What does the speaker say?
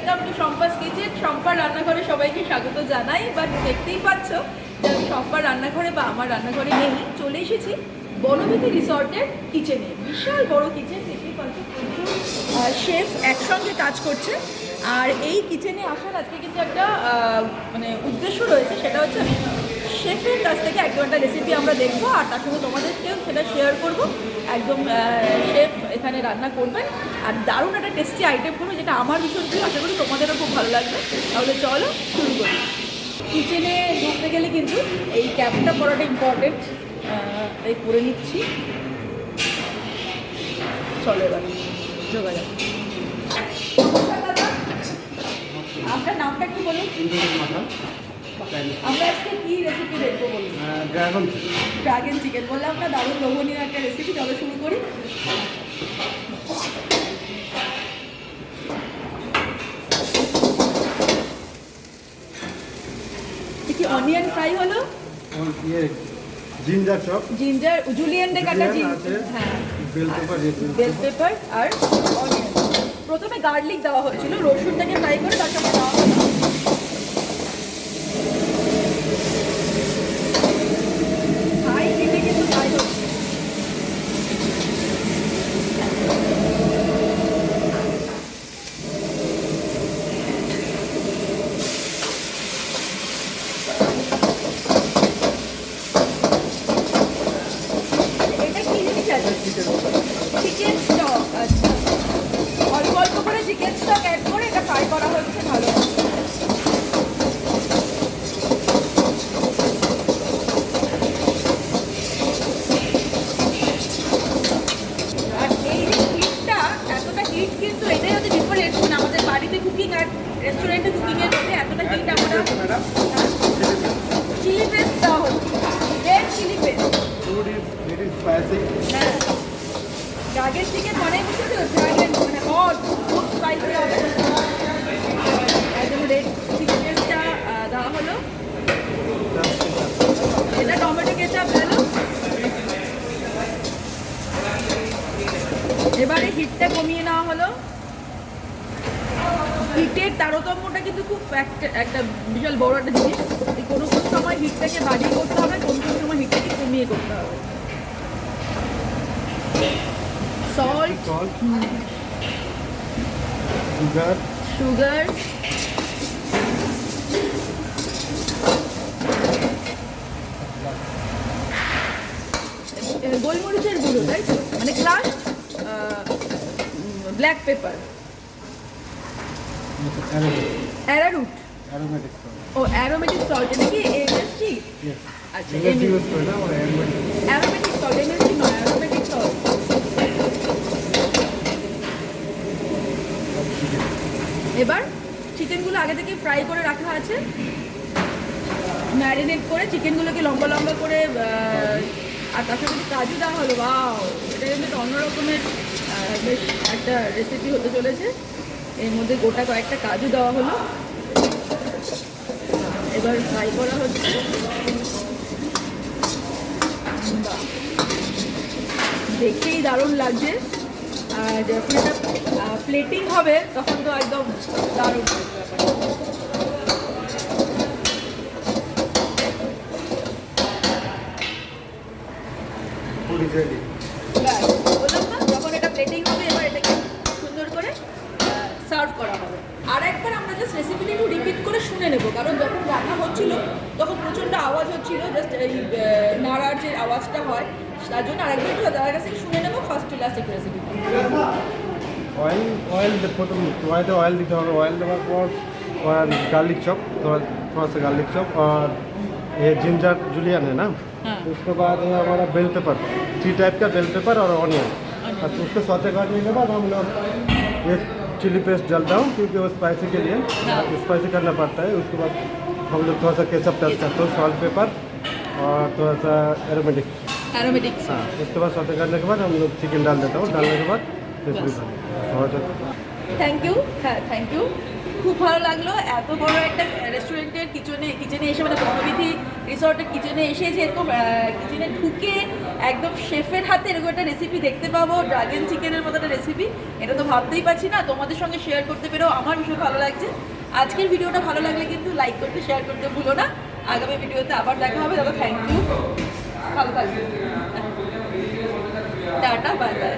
Welcome to Shampa's kitchen. শম্পার রান্নাঘরে সবাইকে স্বাগত জানাই। বাট দেখতেই পাচ্ছ যে আমি শম্পার রান্নাঘরে বা আমার রান্নাঘরে নেই, চলে এসেছি বনবিথি রিসর্টের কিচেনে। বিশাল বড় কিচেন, দেখতেই পাচ্ছ শেফ একসঙ্গে কাজ করছে। আর এই কিচেনে আসার আজকে কিন্তু একটা মানে উদ্দেশ্য রয়েছে, সেটা হচ্ছে শেফের কাছ থেকে একদম একটা রেসিপি আমরা দেখবো, আর তার সঙ্গে তোমাদেরকেও সেটা শেয়ার করবো। একদম শেফ এখানে রান্না করবেন আর দারুণ একটা টেস্টি আইটেম করবে, যেটা আমার ভীষণ প্রিয়। আশা করি তোমাদেরও খুব ভালো লাগবে। তাহলে চলো শুরু করি। কিচেনে ঢুকতে গেলে কিন্তু এই ক্যাপটা পরাটা ইম্পর্টেন্ট, তাই করে নিচ্ছি। চলো এবার যোগাযোগ। আপনার নামটা কি বলুন? আমরা আজকে কি রেসিপি দেখবো বলুন? ড্রাগন চিকেন বললাম না, দারুণ লোভনীয় একটা রেসিপি। চলো শুরু করি। কি অনিয়ন ফ্রাই হলো, জিঞ্জার চপ, জিঞ্জার জুলিয়েন্ডে কাটা জিঞ্জার, হ্যাঁ, বেল পেপার আর অনিয়ন। প্রথমে গার্লিক দেওয়া হয়েছিল, রসুনটাকে ফ্রাই করে তার সাথে দেওয়া হলো ফ্রাই হিটে, কিন্তু ফ্রাই হচ্ছে। চিকেন স্টক, আচ্ছা, অল্প অল্প করে চিকেন স্টক অ্যাড করে এটা ফ্রাই করা হচ্ছে ভালো। আর এই যে হিটটা, এতটা হিট কিন্তু এটাই হচ্ছে ডিফারেন্ট, মানে আমাদের বাড়িতে কুকিং আর রেস্টুরেন্টে কুকিংয়ের মধ্যে এতটা হিট আমরা। চিলি পেস্ট দেওয়া হচ্ছে, রেড চিলি পেস্ট। হ্যাঁ, ড্রাগন চিকেন মানে বুঝতে তো, ড্রাগন মানে হট, খুব স্পাইসি হবে। একদম রেড চিলি পেস্টটা দেওয়া হলো, এটা টমেটো কেচাপ গেল। এবারে হিটটা কমিয়ে নেওয়া হলো। হিটের তারতম্যটা কিন্তু খুব একটা বিশাল বড় একটা জিনিস। কোনো কোনো সময় হিটটাকে বাড়িয়ে করতে হবে, কোনো কোনো সময় হিটটাকে কমিয়ে করতে হবে। Salt, sugar, গোলমরিচের গুঁড়ো, তাই তো, মানে ক্রাশ ব্ল্যাক পেপার, অ্যারারুট, ও অ্যারোমেটিক সল্ট। এটা কি এমএসজি? আচ্ছা, অ্যারোমেটিক সল্ট, এমএসজি নয়, অ্যারোমেটিক সল্ট। এবার চিকেনগুলো আগে থেকে ফ্রাই করে রাখা আছে, ম্যারিনেট করে চিকেনগুলোকে লম্বা লম্বা করে, আর তার সাথে কাজু দেওয়া হলো। বাও, এটা কিন্তু একটা অন্যরকমের বেশ একটা রেসিপি হতে চলেছে। এর মধ্যে গোটা কয়েকটা কাজু দেওয়া হলো, এবার ফ্রাই করা হচ্ছে। দেখতেই দারুণ লাগছে, আর যখন এটা প্লেটিং হবে তখন তো একদম দারুণ। বললাম না, যখন এটা প্লেটিং হবে এবার এটাকে সুন্দর করে সার্ভ করা হবে। আর একবার আমরা জাস্ট রেসিপিটা একটু রিপিট করে শুনে নেব, কারণ যখন রান্না হচ্ছিল তখন প্রচণ্ড আওয়াজ হচ্ছিল, জাস্ট এই নাড়ার যে আওয়াজটা হয়, তার জন্য আরেকবার একটু দাদার কাছে শুনে নেবো ফার্স্ট টু লাস্ট একটু রেসিপি। ऑयल प्रथम कढ़ाईते ऑयल दीते हैं। ऑयल देवार पर गार्लिक चॉप, थोड़ा सा गार्लिक चॉप, और ये जिंजर जुलियन है ना, हाँ। उसके बाद है हमारा बेल पेपर, 3 टाइप का बेल पेपर और ऑनियन। और उसको सौते करने के बाद हम लोग ये चिली पेस्ट डालता हूँ, क्योंकि वो स्पाइसी के लिए स्पाइसी करना पड़ता है। उसके बाद हम लोग थोड़ा सा केचप टच करते हैं, सॉल्ट पेपर और थोड़ा सा एरोमेटिक। हाँ, उसके बाद सौते करने के बाद हम लोग चिकन डाल देता हूँ। डालने के बाद रेसिपी থ্যাংক ইউ, হ্যাঁ থ্যাংক ইউ। খুব ভালো লাগলো এত বড় একটা রেস্টুরেন্টের কিচেনে এসে, মানে বনবিথি রিসর্টের কিচেনে এসে যে এরকম কিচেনে ঢুকে একদম শেফের হাতে এরকম একটা রেসিপি দেখতে পাবো, ড্রাগন চিকেনের মতো একটা রেসিপি, এটা তো ভাবতেই পারছি না। তোমাদের সঙ্গে শেয়ার করতে পেরেও আমার ভীষণ ভালো লাগছে। আজকের ভিডিওটা ভালো লাগলে কিন্তু লাইক করতে, শেয়ার করতে ভুলো না। আগামী ভিডিওতে আবার দেখা হবে। দাদা থ্যাংক ইউ, ভালো থাকবে, টাটা, বাই বাই।